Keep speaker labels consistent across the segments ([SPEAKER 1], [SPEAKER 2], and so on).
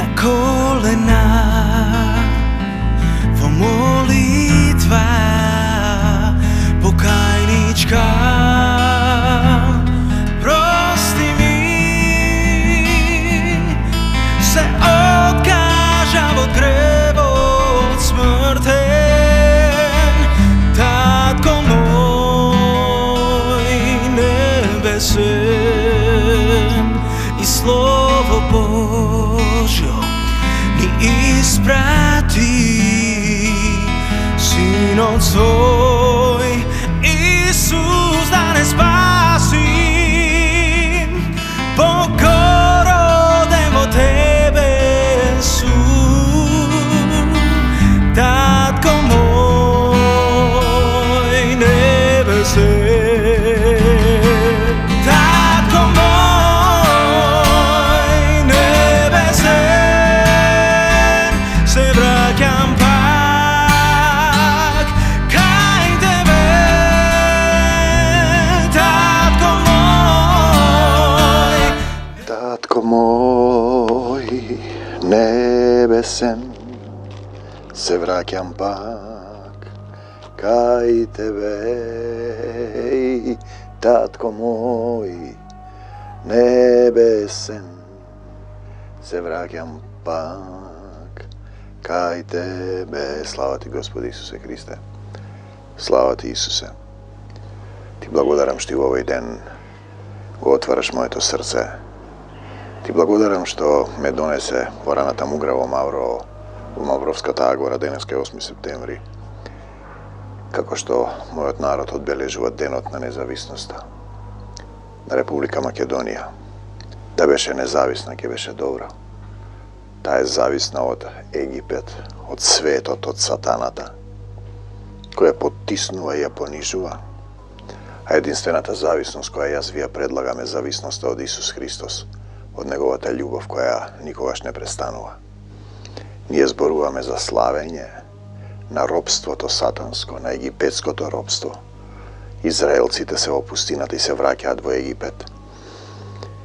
[SPEAKER 1] na kolena vo molitva pokajnička. Prosti mi se odkážam od grevot smrten. Tatko môj nebesen i slovo Božjo mi isprati Synoc svoj Isus da ne spasim. Pokorodem od tebe su Tatko môj nebesen.
[SPEAKER 2] Moj nebesen, se vraćam pak kaj tebe. Tatko moj nebesen, se vraćam pak kaj tebe. Slava ti, Gospodi Isuse Hriste. Slava ti, Isuse. Ti blagodaram što u ovaj den otvaraš moje to srce. Ti blagodaram što me donese poranata mugravo Mavro u Mavrovska tagora denevske 8. septembri. Kako što moj narod odbeležuje denot na nezavisnost. Da Republika Makedonija, da beše nezavisna, ke beše dobro. Ta je zavisna od Egipet, od svetot, od satanata, koja potisnuva i ja ponižuva. A jedinstvenata zavisnost koja jaz vija predlagam je zavisnost od Isus Hristos, od njegovata ljubav koja nikogaš ne prestanува. Nije zboruvame za slavenje na ropstvo to satansko, na egipetsko to ropstvo. Izraelcite se opustinat i se vraćat vo Egipet.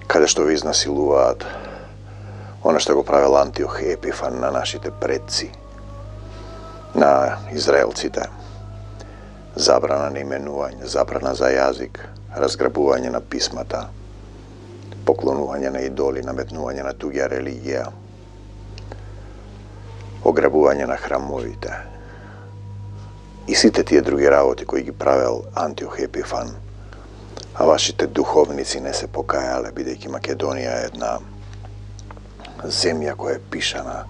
[SPEAKER 2] Kada što vi iznasiluvat ono što go pravil Antioh Epifan na našite predci, na Izraelcite. Zabrana na imenuvanje, zabrana za jazik, razgrabuvanje na pismata, poklonuvanje na idoli, nametnuvanje na tuđa religija, ograbuvanje na hramovite. I site tije drugi ravoti koji gi pravil Antioh Epifan, a vašite duhovnici ne se pokajale, bidejki Makedonija je jedna zemlja koja je pišana,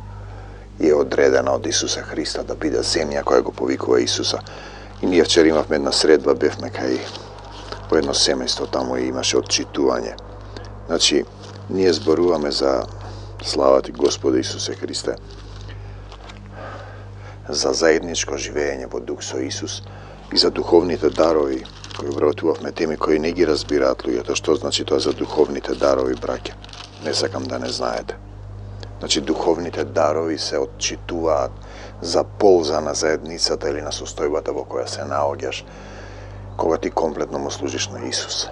[SPEAKER 2] je odredena od Isusa Hrista da bide zemlja koja go povikuje Isusa. I nije včer imavme jedna sredba, bevme kaj po jedno semejstvo tamo i imaše odčituvanje. Znači, nije zboruvame za slavati Gospoda Isuse Hriste, za zajedničko živenje pod Duh so Isus i za duhovnite darovi koji vratuvavme temi koji ne gi razbiratluje. To što znači to za duhovnite darovi, brake? Ne sakam da ne znajete. Znači, duhovnite darovi se odčituvat za polzana zajednicata ili na sustojbata vo koja se naogjaš, koga ti kompletno mu služiš na Isus.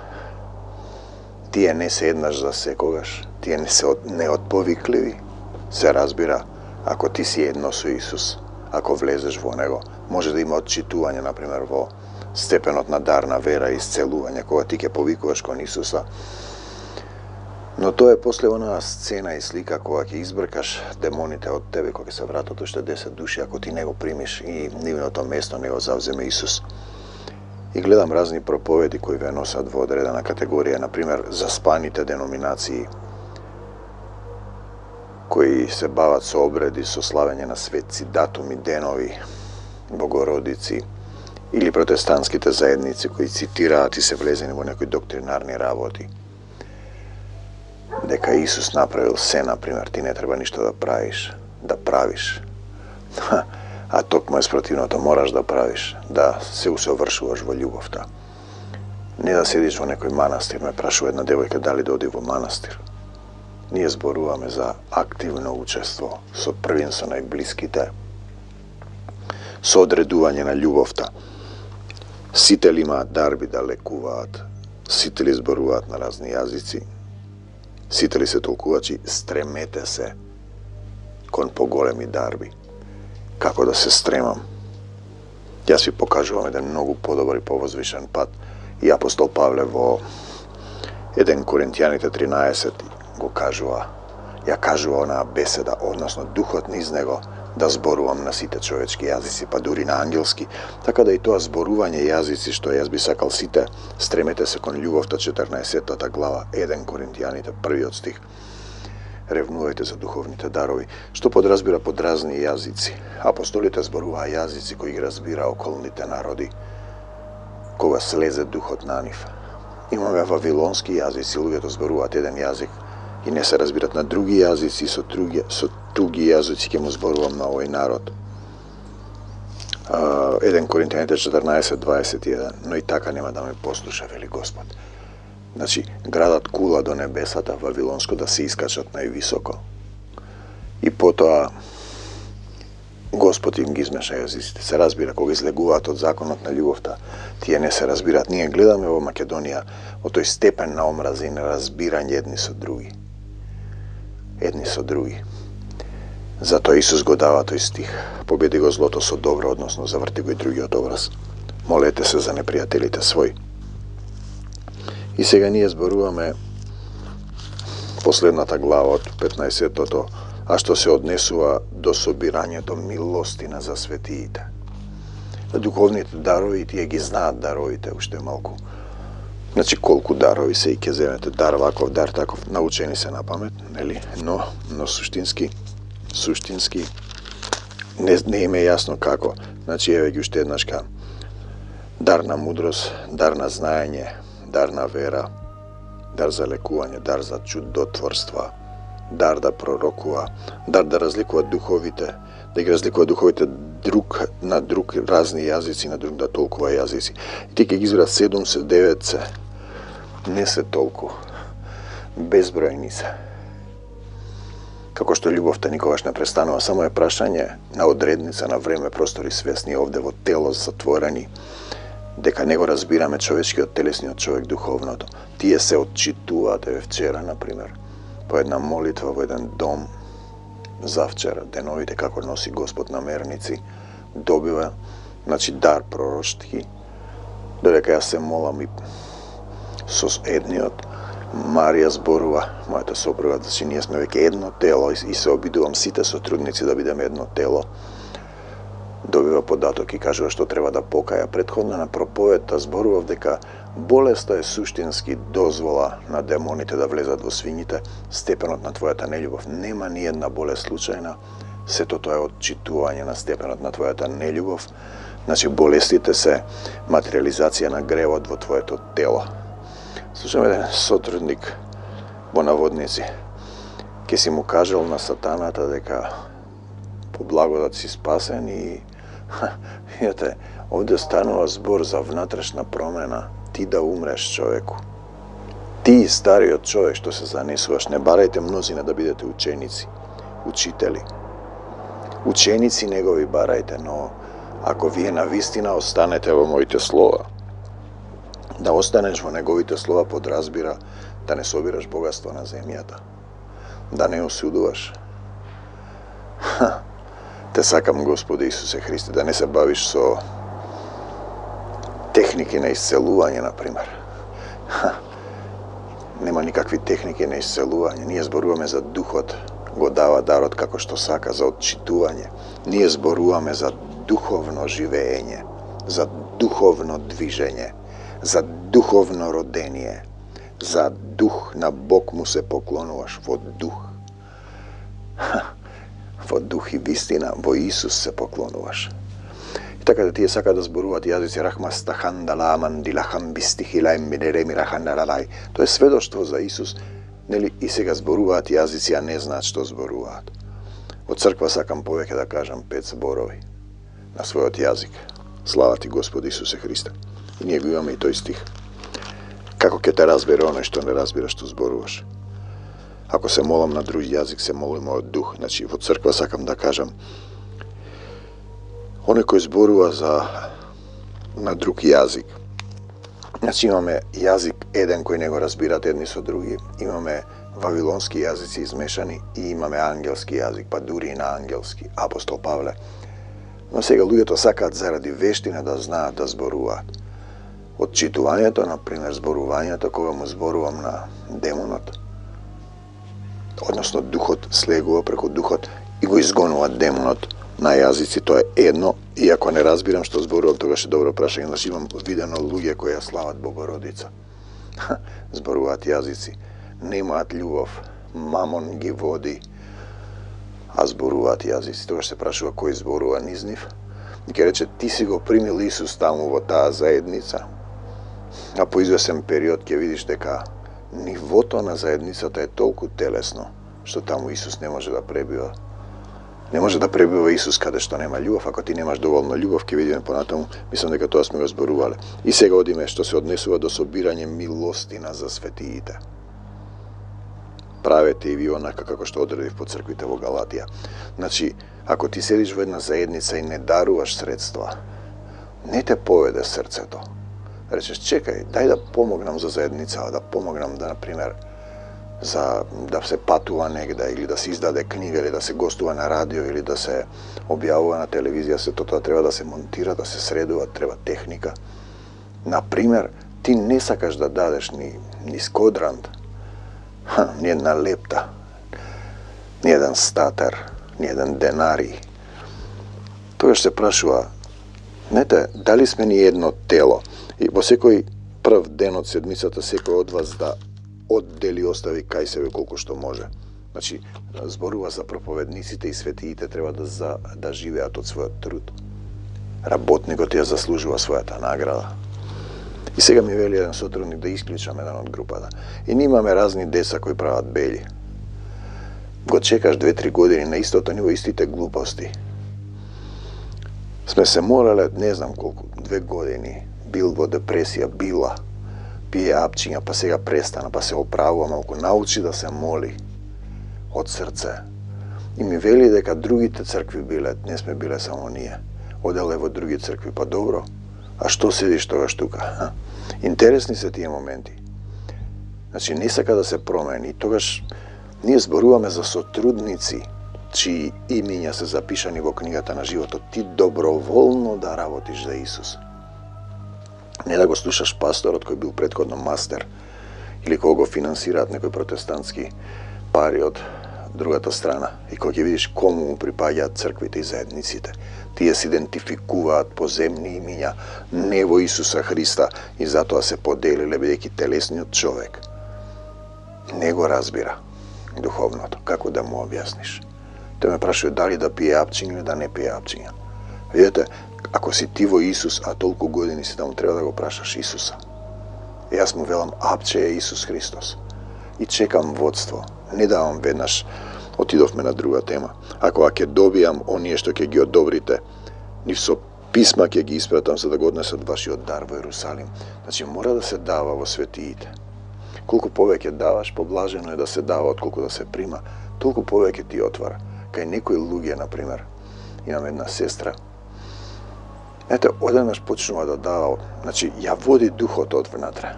[SPEAKER 2] Ti je ne se jednaš za sekogaš, ti je neodpoviklivi, se razbira ako ti si jedno su Isus, ako vlezeš vo nego. Može da ima odčituvanje, na primjer, vo stepenotna darna vera i isceluvanja, koga ti ke povikuvaš kon Isusa. No to je posle ona scena i slika koja ke izbrkaš demonite od tebe, koja se vrata to što je 10 duši, ako ti nego primiš i nivno to mjesto nego zavzeme Isus. I gledam razni propovedi koji ve nosat vo odredana kategorija, na primjer zaspanite denominaciji koji se bavat so obredi, so slavenje na svetci, datumi, denovi, bogorodici, ili protestantskite zajednici koji citira, ti se vlezeni vo nekoj doktrinarni ravoti. Deka Isus napravil se, na primjer, ti ne treba ništa da praviš. A tokmo je sprotivno, to moraš da praviš, da se usavršuvaš vo ljubovta. Ne da sediš vo nekoj manastir, me prašuje jedna devojka da li da odi vo manastir. Nije zboruvame za aktivno učestvo, so prvim so najbliskite, so odreduvanje na ljubovta. Sitelima darbi da lekuvat, siteli zboruvat na razni jazici, siteli se tolkuvači, stremete se кон поголеми дарби. Како да се стремам. Јас ви покажувам еден многу подобар и повозвишен пат. И апостол Павле во 1 Коринтијаните 13 го кажува. Ја кажува онаа беседа, односно духот низ него, да зборувам на сите човечки јазици, па дури на ангелски, така да и тоа зборување јазици, што јас би сакал сите, стремете се кон љубовта, 14 глава, 1 Коринтијаните, 1 стих. Ревнувајте за духовните дарови, што подразбира под разни јазици. Апостолите зборуваа јазици кои ги разбира околните народи, кога слезе духот на нив. Имаме вавилонски јазици, луѓето зборуваат еден јазик и не се разбират на други јазици, со туги јазици ќе му зборувам на овој народ. 1 Коринтијаните 14:21, но и така нема да ме послуша, вели Господ. Значи, градат кула до небесата, вавилонско, да се искачат највисоко. И потоа Господ им ги измеша јазиците. Се разбира, кога излегуваат од законот на љубовта, тие не се разбираат. Ние гледаме во Македонија од тој степен на омраза и на разбирање едни со други. Едни со други. Затоа Исус го дава тој стих. Победи го злото со добро, односно заврти го и другиот образ. Молете се за непријателите своји. И сега ние зборуваме последната глава од 15-тото, а што се однесува до собирањето милостина за светиите. Духовните дарови, тие ги знаат даровите уште малку. Значи колку дарови се и ќе земете, дар ваков, дар таков, научени се на памет, нели? Но суштински не им е јасно како. Значи еве ги уште еднашка. Дар на мудрост, дар на знаење, дар на вера, дар за лекување, дар за чудотворства, дар да пророкува, дар да разликува духовите, да ги разликува духовите друг на друг, разни јазици, на друг да толкува јазици. И ти ќе ги избира 7 се, 9 се, не се толку, безбројни се. Како што љубовта никогаш не престанува, само е прашање на одредница, на време, простори, свесни овде во тело затворени, дека не го разбираме човечкиот, телесниот човек, духовното. Тие се отчитуваат, еве вчера, например, по една молитва во еден дом, завчера, деновите како носи Господ намерници, добива, значи дар пророчки, додека јас се молам и со едниот, Марија зборува, мојата сопруга, значи ние сме веќе едно тело и се обидувам сите сотрудници да бидеме едно тело. Добива податок и кажува што треба да покаја. Претходно на проповедта зборував дека болеста е суштински дозвола на демоните да влезат во свињите, степенот на твојата нељубов. Нема ни една болест случајна, сето тоа е отчитување на степенот на твојата нељубов. Значи болестите се материализација на гревот во твоето тело. Слушам еден сотрудник во наводници, ке си му кажал на сатаната дека по благодат си спасен и видите, овде станува збор за внатрешна промена, ти да умреш човеку. Ти, стариот човек што се занесуваш, не барајте мнозина да бидете ученици, учители. Ученици негови барајте, но ако вие навистина останете во моите слова, да останеш во неговите слова подразбира да не собираш богатство на земјата, да не осудуваш. Те сакам, Господи Исусе Христе, да не се бавиш со техники на исцелување, например. Нема никакви техники на исцелување. Ние зборуваме за духот, го дава дарот како што сака, за отчитување. Ние зборуваме за духовно живеење, за духовно движење, за духовно родение, за дух на Бог му се поклонуваш во дух. Во дух и вистина, во Исус се поклонуваш. И така да тие сака да зборуваат јазици рахмастахандаламан дилахам бистихилаим минереми рахандаралај. Тоа е сведоштво за Исус, нели, и сега зборуваат јазици, а не знаат што зборуваат. Од црква сакам повеќе да кажам 5 зборови на својот јазик. Слава ти, Господи Исусе Христе. И ние го имаме и тој стих. Како ќе те разбере оној што не разбира што зборуваш? Ако се молам на друг јазик, се молим од дух. Значи, во црква сакам да кажам, оној кој зборува на друг јазик. Значи, имаме јазик еден кој не го разбират едни со други. Имаме вавилонски јазици измешани и имаме ангелски јазик, па дури и на ангелски, апостол Павле. Но сега луѓето сакаат заради вештина да знаат да зборуваат. Од читувањето, например, зборувањето, кога му зборувам на демонот, односно духот слегува преку духот и го изгонува демонот на јазици, тоа е едно, и ако не разбирам што зборувам, тогаш е добро прашање, значи имам видено луѓе кои ја слават Богородица. Зборуваат јазици, немаат љубов, мамон ги води, а зборуваат јазици. Тогаш се прашува кој зборува низ нив. И ке рече, ти си го примил Исус таму во таа заедница, а по извесен период ќе видиш дека нивото на заедницата е толку телесно, што таму Исус не може да пребива. Не може да пребива Исус каде што нема љубов. Ако ти немаш доволно љубов, ќе видиме понатаму, мислам дека тоа сме го зборувале. И сега одиме што се однесува до собирање милостина за светиите. Правете и ви онака како што одредив по црквите во Галатија. Значи, ако ти седиш во една заедница и не даруваш средства, не те поведе срцето. Речеш, чекај, дај да помогнам за заедница, да помогнам да, например, за да се патува негде, или да се издаде книга, или да се гостува на радио, или да се објавува на телевизија, сето тоа треба да се монтира, да се средува, треба техника. Например, ти не сакаш да дадеш ни скодрант, ни една лепта, ни еден статер, ни еден денари. Тогаш се прашува, знаете, дали сме ни едно тело? И во секој прв ден од седмицата секој од вас да оддели и остави кај себе колку што може. Значи, зборува за проповедниците и светиите треба да живеат од својот труд. Работникот ја заслужува својата награда. И сега ми вели еден сотрудник да исклучам еден од групата. И ние имаме разни деца кои прават бели. Го чекаш 2-3 години на истото ниво, истите глупости. Сме се морале, не знам колку, 2 години, бил во депресија, била, пие апчиња, па сега престана, па се оправува малку, научи да се моли од срце. И ми вели дека другите цркви биле, не сме биле само ние. Оделе во други цркви, па добро, а што седиш тогаш тука? Интересни се тие моменти. Значи, не сака да се промени. И тогаш ние зборуваме за сотрудници, чии имиња се запишани во книгата на животот. Ти доброволно да работиш за Исус. Не да го слушаш пасторот кој бил претходно мастер, или кој го финансираат некои протестантски пари од другата страна, и кој ќе видиш кому му припаѓаат црквите и заедниците. Тие се идентификуваат по земни имиња, не во Исуса Христа, и затоа се поделиле бидејќи телесниот човек не го разбира духовното. Како да му објасниш? Те ме прашува дали да пие апчиња или да не пие апчиња. Видете, ако си ти во Исус, а толку години си таму, треба да го прашаш Исуса. И јас му велам, апче е Исус Христос. И чекам водство. Не давам веднаш, отидовме на друга тема. Ако ќе добијам оние што ќе ги одобрите, нив со писма ќе ги испратам за да го однесат вашиот дар во Ерусалим. Значи, мора да се дава во светиите. Колку повеќе даваш, поблажено е да се дава отколку да се прима, толку повеќе ти отвара. Кај некои луѓе, например, имам една сестра, ете, одеднаш почнува да дава, значи, ја води духот од внатре.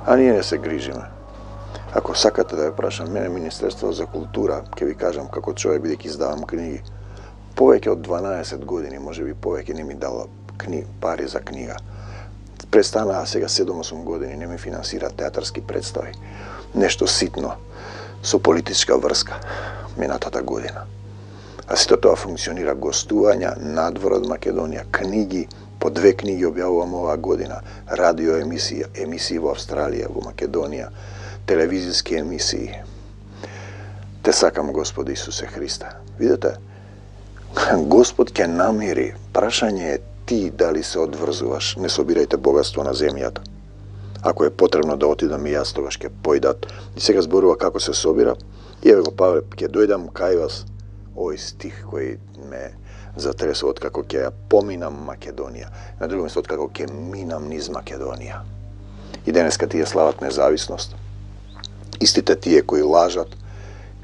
[SPEAKER 2] А ние не се грижиме. Ако сакате да ја прашам, мене Министерство за култура, ќе ви кажам како човек, бидејќи издавам книги, повеќе од 12 години, може би повеќе не ми дала пари за книга. Престана, сега 7-8 години не ми финансира театарски представи. Нешто ситно, со политичка врска, минатата година. А сето тоа функционира гостувања надвор од Македонија, книги, по 2 книги објавувам оваа година, радио емисии во Австралија, во Македонија, телевизиски емисии. Те сакам, Господи Исусе Христе. Видете, Господ ќе намери. Прашање е ти дали се одврзуваш. Не собирајте богатство на земјата. Ако е потребно да отидам и јас, тогаш ќе појдат. И сега зборува како се собира. И еве го, Павле, ќе дојдам кај вас. Овој стих кој ме затресува од како ќе ја поминам Македонија. На друго место од како ќе минам низ Македонија. И денеска тие слават независност. Истите тие кои лажат,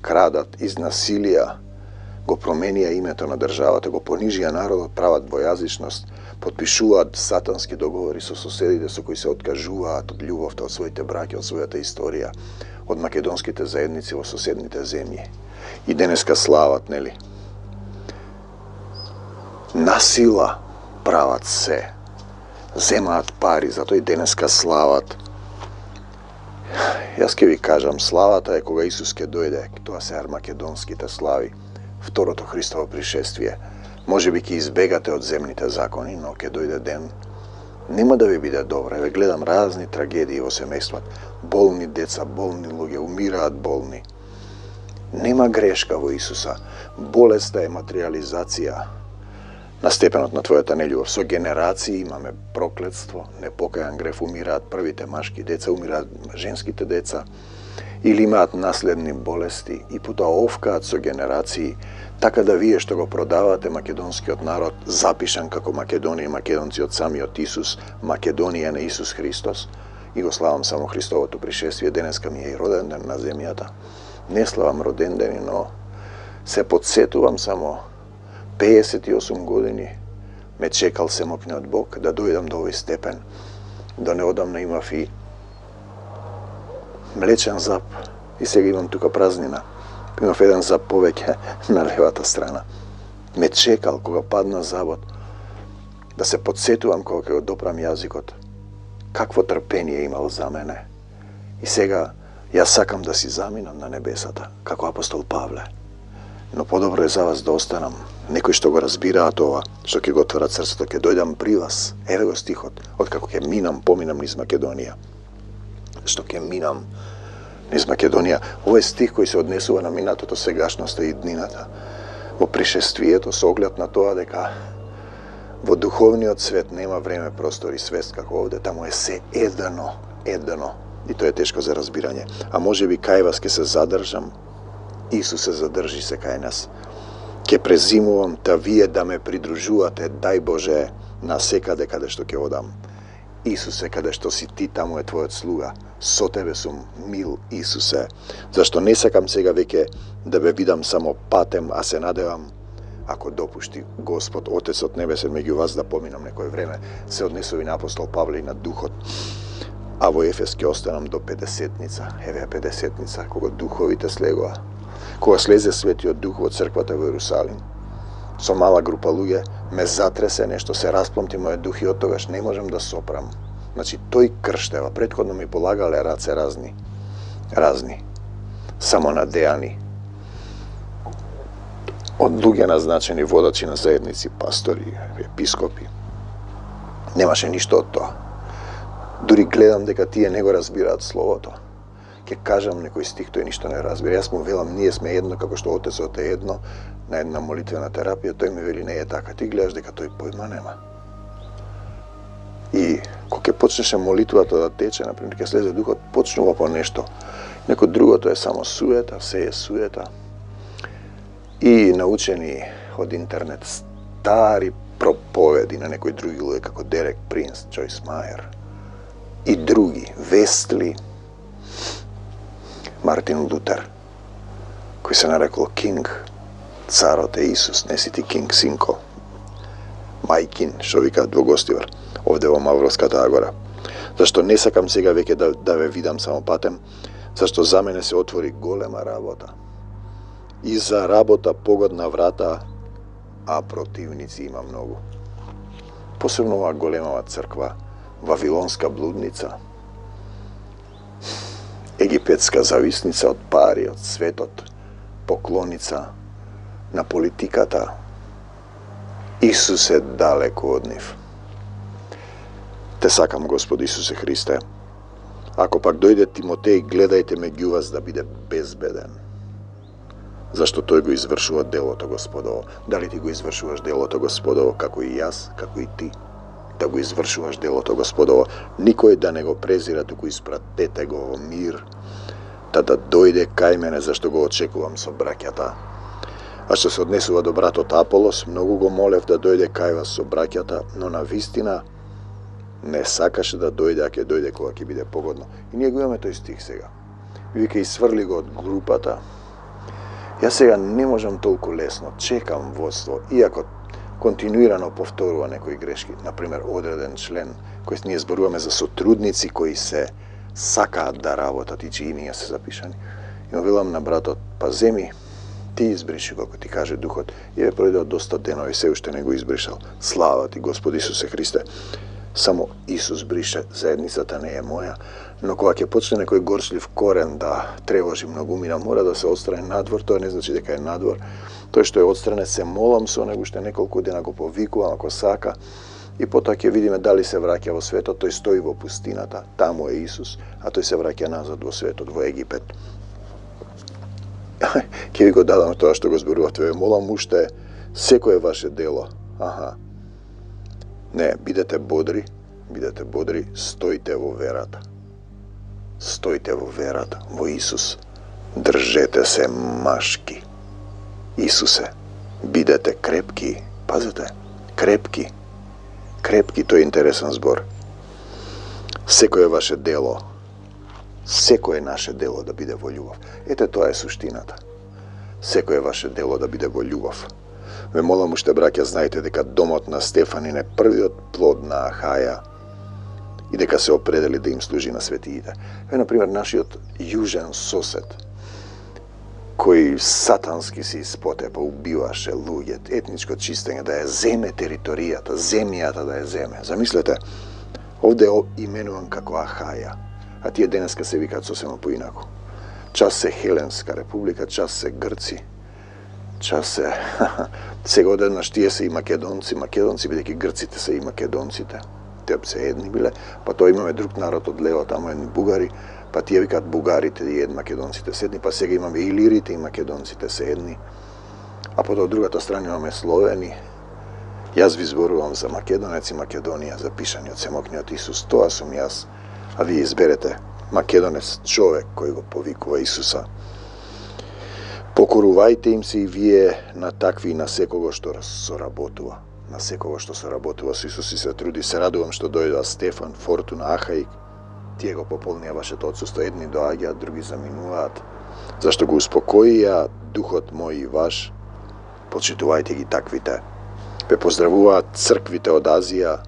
[SPEAKER 2] крадат, изнасилија, го променија името на државата, го понижија народот, прават двојазичност, Подпишуваат сатански договори со соседите со кои се откажуваат од љубовта, од своите браќа, од својата историја, од македонските заедници во соседните земји. И денеска слават, нели? Насила прават се. Земаат пари, затоа и денеска слават. Јас ќе ви кажам, славата е кога Исус ќе дојде, тоа се армакедонските слави, второто Христово пришествие. Може би ќе избегате од земните закони, но ќе дојде ден, нема да ви биде добро. Еве гледам разни трагедии во семејствата. Болни деца, болни луѓе, умираат болни. Нема грешка во Исуса. Болеста е материализација на степенот на твојата нељубов. Со генерации имаме проклетство, непокајан греф, умираат првите машки деца, умираат женските деца, или имаат наследни болести и потоа овкаат со генерации, така да вие што го продавате македонскиот народ, запишан како Македонија и македонци од самиот Исус, Македонија на Исус Христос, и го славам само Христовото пришествие, денеска ми е и роден ден на земјата. Не славам роден дени, но се подсетувам само 58 години ме чекал семокниот Бог да дојдам до овој степен, да не одам имав и млечен зап и сега имам тука празнина. Имав еден зап повеќе на левата страна. Ме чекал кога падна забот да се подсетувам кога ќе го допрам јазикот. Какво трпение имал за мене. И сега јас сакам да си заминам на небесата, како апостол Павле. Но подобро е за вас да останам. Некои што го разбираат ова, што ќе го отворат срцето, ќе дојдам при вас. Еве го стихот, откако ќе поминам низ Македонија. Што ќе минам низ Македонија. Овој стих кој се однесува на минатото, сегашноста и днината. Во пришествието со оглед на тоа дека во духовниот свет нема време, простор и свест како овде, таму е се едно. И тоа е тешко за разбирање. А може би кај вас ќе се задржам, Исус се задржи се кај нас. Ќе презимувам, та вие да ме придружувате, дај Боже, на секаде каде што ќе одам. Исусе, каде што си ти, таму е твојот слуга. Со тебе сум, мил Исусе. Зашто не сакам сега веќе да ве видам само патем, а се надевам, ако допушти Господ, Отецот Небесен, меѓу вас да поминам некој време. Се однесови на апостол Павле и на Духот. А во Ефес ќе останам до 50-ница. Еве 50-ница, кога духовите слегоа. Кога слезе Светиот Дух во црквата во Ерусалим, со мала група луѓе, ме затресе нешто, се распломти мојот дух и оттогаш не можам да сопрам. Значи, тој крштева, предходно ми полагале раце разни, самонадејани, од луѓе назначени водачи на заедници, пастори, епископи. Немаше ништо од тоа. Дури гледам дека тие не го разбираат Словото. Ке кажам некој стих, тој ништо не разбира. Јас му велам, ние сме едно, како што Отецот е едно, на една молитвена терапија, тој ми вели, не е така. Ти гледаш дека тој појма нема. И кога ќе почнеше молитвата да тече, например, ќе слезе Духот, почнува по нешто. Некој другото е само суета, се е суета. И научени од интернет стари проповеди на некои други луѓе, како Дерек Принс, Джойс Мајер и други, Вестли, Мартин Лутер, кој се нарекол Кинг, царот е Исус, не си ти Кинг, синко. Мајкин, што викаат во Гостивар, овде во Мавровската Агора. Зашто не сакам сега веќе да ве видам само патем, зашто за мене се отвори голема работа. И за работа погодна врата, а противници има многу. Посебно оваа големава црква, Вавилонска блудница, египетска зависница од пари, од светот, поклоница на политиката. Исус е далеко од нив. Те сакам, Господи Исусе Христе. Ако пак дојде Тимотеј, гледајте меѓу вас да биде безбеден. Зашто тој го извршува делото Господово. Дали ти го извршуваш делото Господово, како и јас, како и ти? Да го извршуваш делото Господово. Никој да не го презира, туку испратете го во мир, да дојде кај мене, зашто го очекувам со браќата. А што се однесува до братот Аполос, многу го молев да дојде кај вас со браќата, но на вистина не сакаше да дојде, а ќе дојде кога ќе биде погодно. И ние го имаме тој стих сега. Вика и сврли го од групата. Јас сега не можам толку лесно, чекам водство, иако континуирано повторува некои грешки. Например, одреден член кој ние зборуваме за сотрудници кои се сакаат да работат и чии имиња се запишани. И му велам на братот, па земи, ти избриши како ти каже Духот. И ве пројдеот доста денови, се уште не го избришал. Слава ти, Господи Исусе Христе. Само Исус брише, заедницата не е моја. Но кога ќе почне некој горчлив корен да тревожи многумина, мора да се отстрани надвор, тоа не значи дека е надвор. Тој што е отстране, се молам со него, уште неколку дена го повикувам ако сака, и потоа ќе видиме дали се враќа во светот. Тој стои во пустината, таму е Исус, а тој се враќа назад во светот, во Египет. Ќе ви го дадам тоа што го зборувате, молам уште секое ваше дело. Не, бидете бодри, стоите во верата. Стоите во верата, во Исус. Држете се машки. Исусе, бидете крепки. Пазете, крепки. Крепки, тој е интересен збор. Секое ваше дело, секое наше дело да биде во љубов. Ете, тоа е суштината. Секое ваше дело да биде во љубов. Ве молам уште, браќа, знаете дека домот на Стефанин е првиот плод на Ахаја и дека се определи да им служи на светиите. Например, нашиот јужен сосед, кој сатански се испотепа, убиваше луѓе, етничко чистење, да ја земе територијата, земјата да ја земе. Замислете, овде е именуван како Ахаја, а тие денеска се викаат сосема поинаку. Час се Хеленска република, час се Грци, час се... Сега одеднаш тие се и македонци, бидејќи грците се и македонците. Те се едни биле, па тоа имаме друг народ од лево, таму едни бугари, па тие викаат бугарите и македонците се едни, па сега имаме и лирите и македонците се едни, а потоа од другата страна имаме словени. Јас ви зборувам за Македонец и Македонија, за пишани од семокниот Исус, тоа сум јас, а вие изберете Македонец, човек кој го повикува Исуса. Покорувајте им се и вие на такви и на секого што соработува. На секого што соработува со Исус и се труди. Се радувам што дојдоа Стефан, Фортуна, Ахаик. Тие го пополнија вашето отсуство. Едни доаѓаат, други заминуваат. Зашто го успокоија духот мој и ваш. Почитувајте ги таквите. Ве поздравуваат црквите од Азија.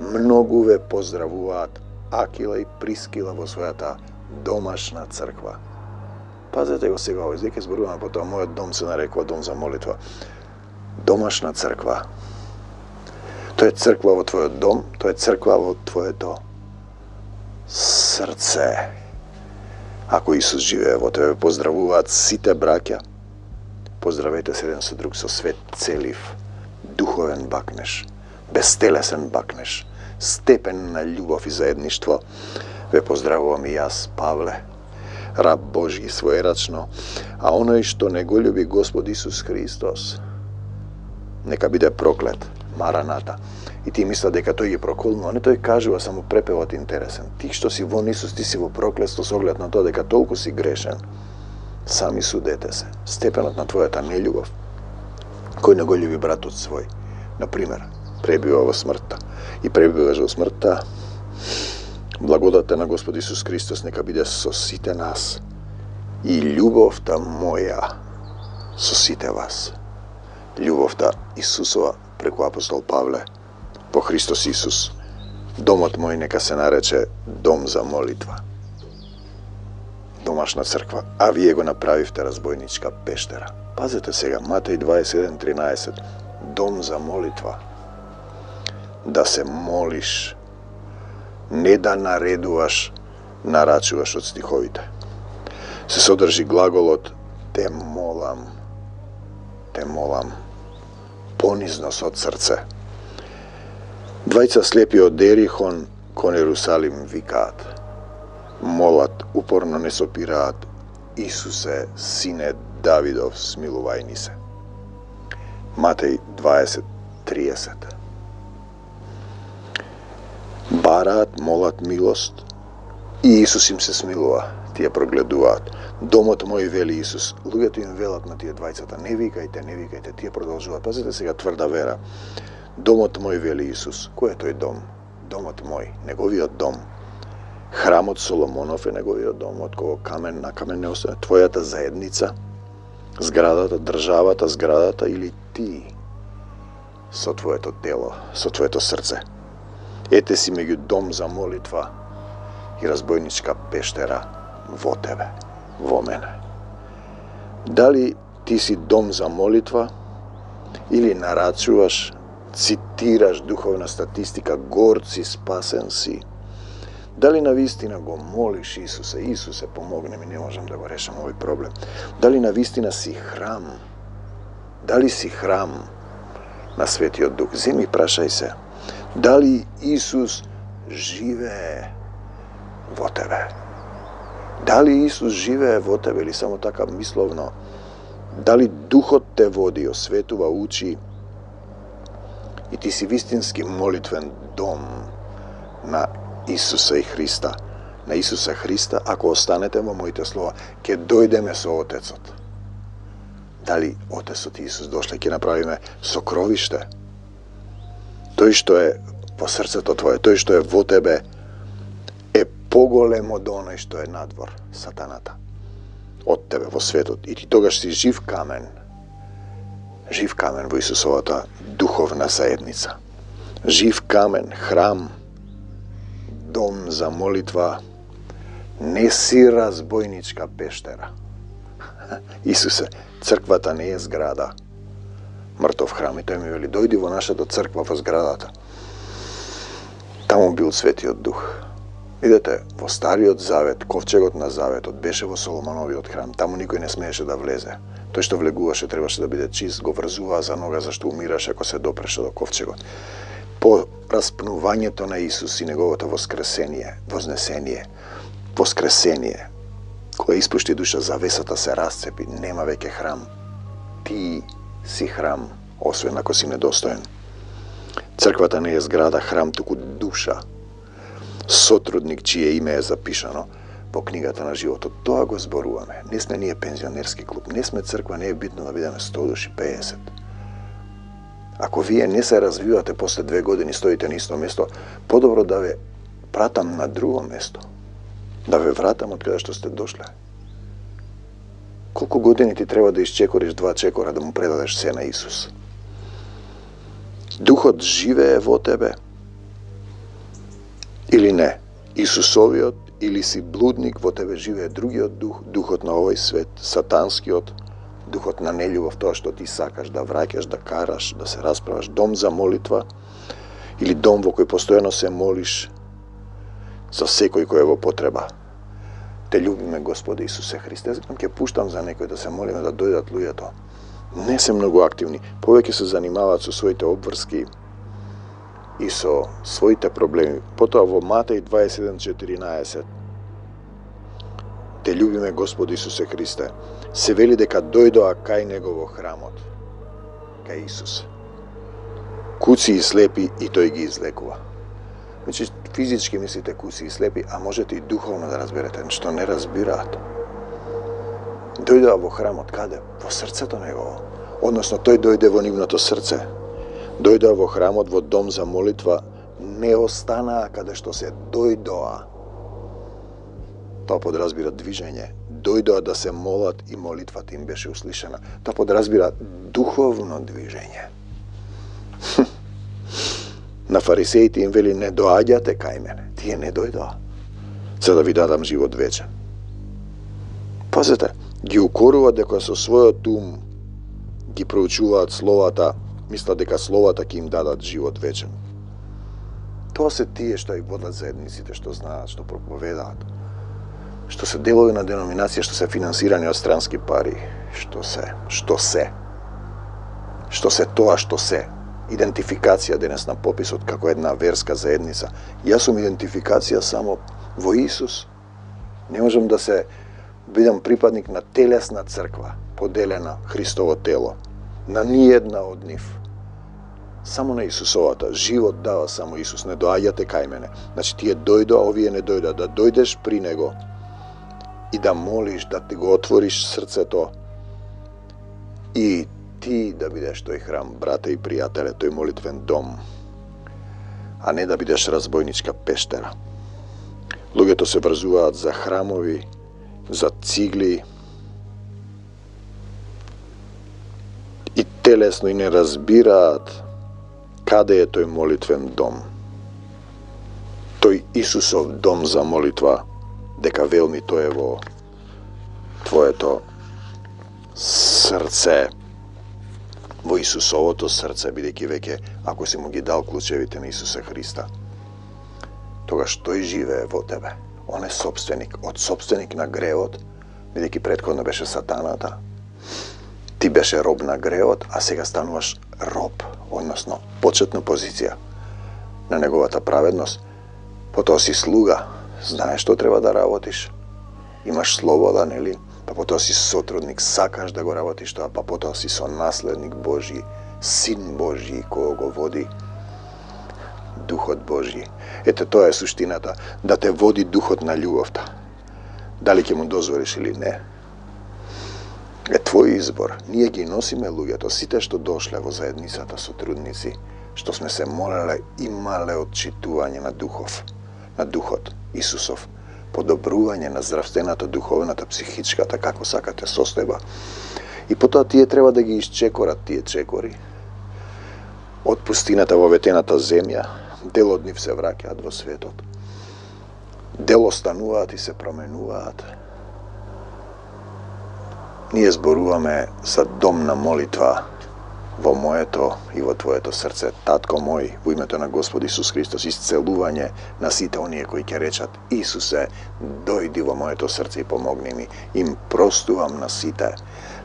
[SPEAKER 2] Многу ве поздравуваат Акила и Прискила во својата домашна црква. Пазете го сега овој, дека зборуваме потоа, мојот дом се нарекува дом за молитва. Домашна црква. Тоа е црква во твојот дом, тоа е црква во твоето срце. Ако Исус живее во тебе, поздравуваат сите браќа. Поздравете се еден со друг со свет целив, духовен бакнеш, безтелесен бакнеш, степен на љубов и заедништво. Ве поздравувам и јас, Павле, раб Божи своерачно, а оној што не го љуби Господ Исус Христос, нека биде проклет. Мараната. И ти мисла дека тој ги проколнува, не, тој кажува само препевот интересен. Ти што си во Исус, ти си во проклетство со оглед на тоа дека толку си грешен. Сами судете се. Степенот на твојата нељубов, кој не го љуби братот свој, например, пребива во смртта. И пребиваш во смртта, благодата на Господ Исус Христос нека биде со сите нас и љубовта моја со сите вас. Љубовта Исусова преку апостол Павле по Христос Исус. Домот мој нека се нарече дом за молитва. Домашна црква. А вие го направивте разбойничка пештера. Пазете сега, Матеј 27:13. Дом за молитва. Да се молиш, не да наредуваш, нарачуваш од стиховите. Се содржи глаголот те молам, понизност од срце. Двајца слепи од Ерихон кон Ерусалим викаат, молат, упорно не сопираат, Исусе, сине Давидов, смилувај ни се. Матеј 20:30. Бараат, молат милост и Исус им се смилува. Тие прогледуваат. Домот мој, вели Исус. Луѓето им велат на тие двајцата, не викајте, тие продолжуваат. Пазите сега, тврда вера. Домот мој, вели Исус. Кој е тој дом? Домот мој, неговиот дом. Храмот Соломонов е неговиот дом, од кого камен на камен не остане. Твојата заедница, зградата, државата, зградата или ти? со твоето тело, со твоето срце. Ете си меѓу дом за молитва и разбойничка пештера во тебе, во мене. Дали ти си дом за молитва или нарачуваш, цитираш духовна статистика, горд си, спасен си? Дали навистина го молиш Исуса? Исусе, помогни ми, не можам да го решам овој проблем. Дали навистина си храм? Дали си храм на Светиот Дух? Земи, прашај се. Дали Исус живее во тебе? Дали Исус живее во тебе или само така мисловно? Дали Духот те води, осветува, учи и ти си вистински молитвен дом на Исуса и Христа? На Исуса Христа, ако останете во моите слова, ќе дојдеме со Отецот. Дали Отецот и Исус дошле, ќе направиме сокровиште? Тој што е во срцето твое, тој што е во тебе, е поголем од оној што е надвор, сатаната, од тебе во светот. И ти тогаш си жив камен во Исусовата духовна заедница. Жив камен, храм, дом за молитва, не си разбойничка пештера. Исусе, црквата не е зграда, мртов храм. И тој ми вели, дојди во нашата црква, во зградата. Таму бил Светиот Дух. Видете, во Стариот Завет, ковчегот на Заветот беше во Соломоновиот храм. Таму никој не смееше да влезе. Тој што влегуваше требаше да биде чист, го врзуваа за нога зашто умираше ако се допреше до ковчегот. По распнувањето на Исус и неговото воскресение, кога испушти душа, завесата се расцепи, нема веќе храм. Ти си храм, освен ако си недостоен. Црквата не е зграда, храм, туку душа. Сотрудник чие име е запишано во книгата на животот. Тоа го зборуваме. Не сме ние пензионерски клуб, не сме црква, не е битно да бидеме 100 души, 50. Ако вие не се развивате после 2 години, стоите на исто место, подобро да ве пратам на друго место. Да ве вратам од каде што сте дошле. Колку години ти треба да исчекориш 2 чекора да му предадеш се на Исус? Духот живее во тебе или не? Исусовиот или си блудник, во тебе живее другиот дух, духот на овој свет, сатанскиот, духот на нељубов, тоа што ти сакаш да враќаш, да караш, да се расправаш, дом за молитва или дом во кој постојано се молиш за секој кој е во потреба. Те љубиме, Господи Исусе Христе. Ќе пуштам за некој да се молиме да дојдат луѓето. Не се многу активни, повеќе се занимаваат со своите обврски и со своите проблеми. Потоа во Матеј 27:14 те љубиме, Господи Исусе Христе, се вели дека дојдоа кај него во храмот, кај Исус. Куци и слепи и тој ги излекува. Значи, физички мислите куци и слепи, а можете и духовно да разберете, што не разбираат. Дојдоа во храмот, каде? Во срцето негово. Односно, тој дојде во нивното срце. Дојдоа во храмот, во дом за молитва, не останаа каде што се дојдоа. Тоа подразбира движење. Дојдоа да се молат и молитвата им беше услишана. Тоа подразбира духовно движење. На фарисеите им вели, не доаѓате кај мене. Тие не дојдоа. За да ви дадам живот вечен. Пазете, ги укорува дека со својот ум ги проучуваат словата, мислат дека словата ќе им дадат живот вечен. Тоа се тие што ги водат заедниците, што знаат, што проповедаат, што се делови на деноминација, што се финансирани од странски пари, што се тоа што се. Идентификација денес на пописот како една верска заедница. Јас сум идентификација само во Исус. Не можам да се бидам припадник на телесна црква, поделена Христово тело, на ниедна од нив. Само на Исусовата. Живот дава само Исус. Не доаѓате кај мене. Значи, тие дојдоа, овие не дојдоа. Да дојдеш при Него и да молиш, да ти го отвориш срцето и ти да бидеш тој храм, брате и пријателе, тој молитвен дом, а не да бидеш разбойничка пештера. Луѓето се врзуваат за храмови, за цигли и телесно и не разбираат Kade je toj molitven dom? Toj Isusov dom za molitva, дека велми тоа е во твоето срце, во Исусовото срце, бидејќи веќе, ако си му ги дал клучевите на Исуса Христа, тогаш тој живее во тебе. Он е собственик, од собственик на гревот, бидејќи претходно беше сатаната. Ти беше роб на гревот, а сега стануваш роб, односно почетна позиција на неговата праведност. Потоа си слуга, знаеш што треба да работиш, имаш слобода, нели? Па потоа си сотрудник, сакаш да го работиш тоа, па потоа си сонаследник Божи, син Божи, кој го води Духот Божи. Ете, тоа е суштината, да те води Духот на љубовта. Дали ќе му дозволиш или не, е твој избор. Ние ги носиме луѓето, сите што дошле во заедницата сотрудници, што сме се молеле, имале отчитување на Духот Исусов, подобрување на здравствената, духовната, психичката, како сакате, состојба. И потоа тие треба да ги исчекорат тие чекори. Од пустината во ветената земја, дел од нив се враќаат во светот. Дел остануваат и се променуваат. Ние зборуваме за дом на молитва во моето и во твоето срце. Татко мој, во името на Господ Исус Христос, исцелување на сите оние кои ќе речат: Исусе, дојди во моето срце и помогни ми. Им простувам на сите,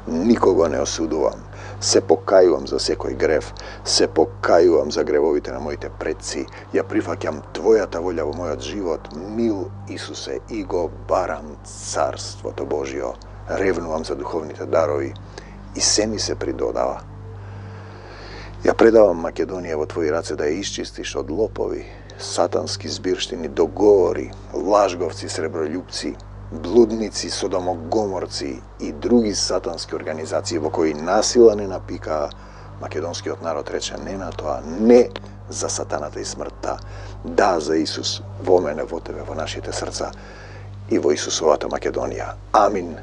[SPEAKER 2] никого не осудувам. Се покајувам за секој грев, се покајувам за гревовите на моите предци. Ја прифаќам твојата волја во мојот живот, мил Исусе, и го барам Царството Божјо. Ревнувам за духовните дарови и се ми се придодава. Ја предавам Македонија во твои раце да ја исчистиш од лопови, сатански збирштини, договори, лажговци, среброљупци, блудници, содомогоморци и други сатански организации во кои насила не напикаа. Македонскиот народ рече не на тоа, не за сатаната и смртта, да за Исус во мене, во тебе, во нашите срца и во Исусовата Македонија. Амин.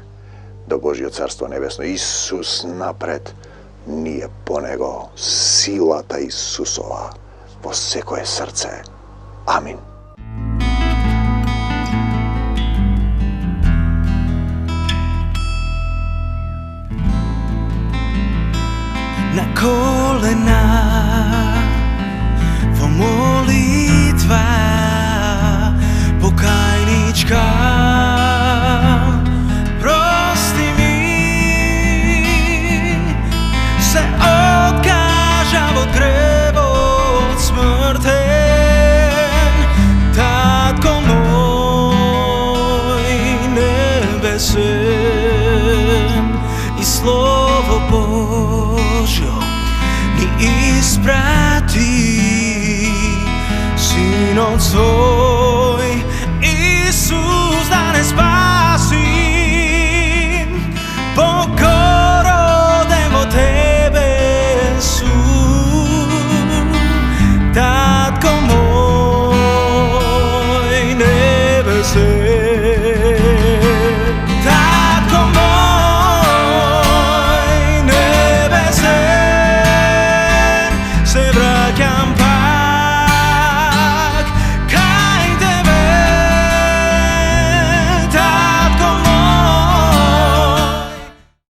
[SPEAKER 2] До Божјо Царство Небесно. Исус напред, ние по Него, силата Исусова во секое срце. Амин.
[SPEAKER 1] Na kolena во молитва покајничка, прости ми, се откажа во гревот смртен. Татко мој небесен, и Слово Божјо ни испрати, Синот свој.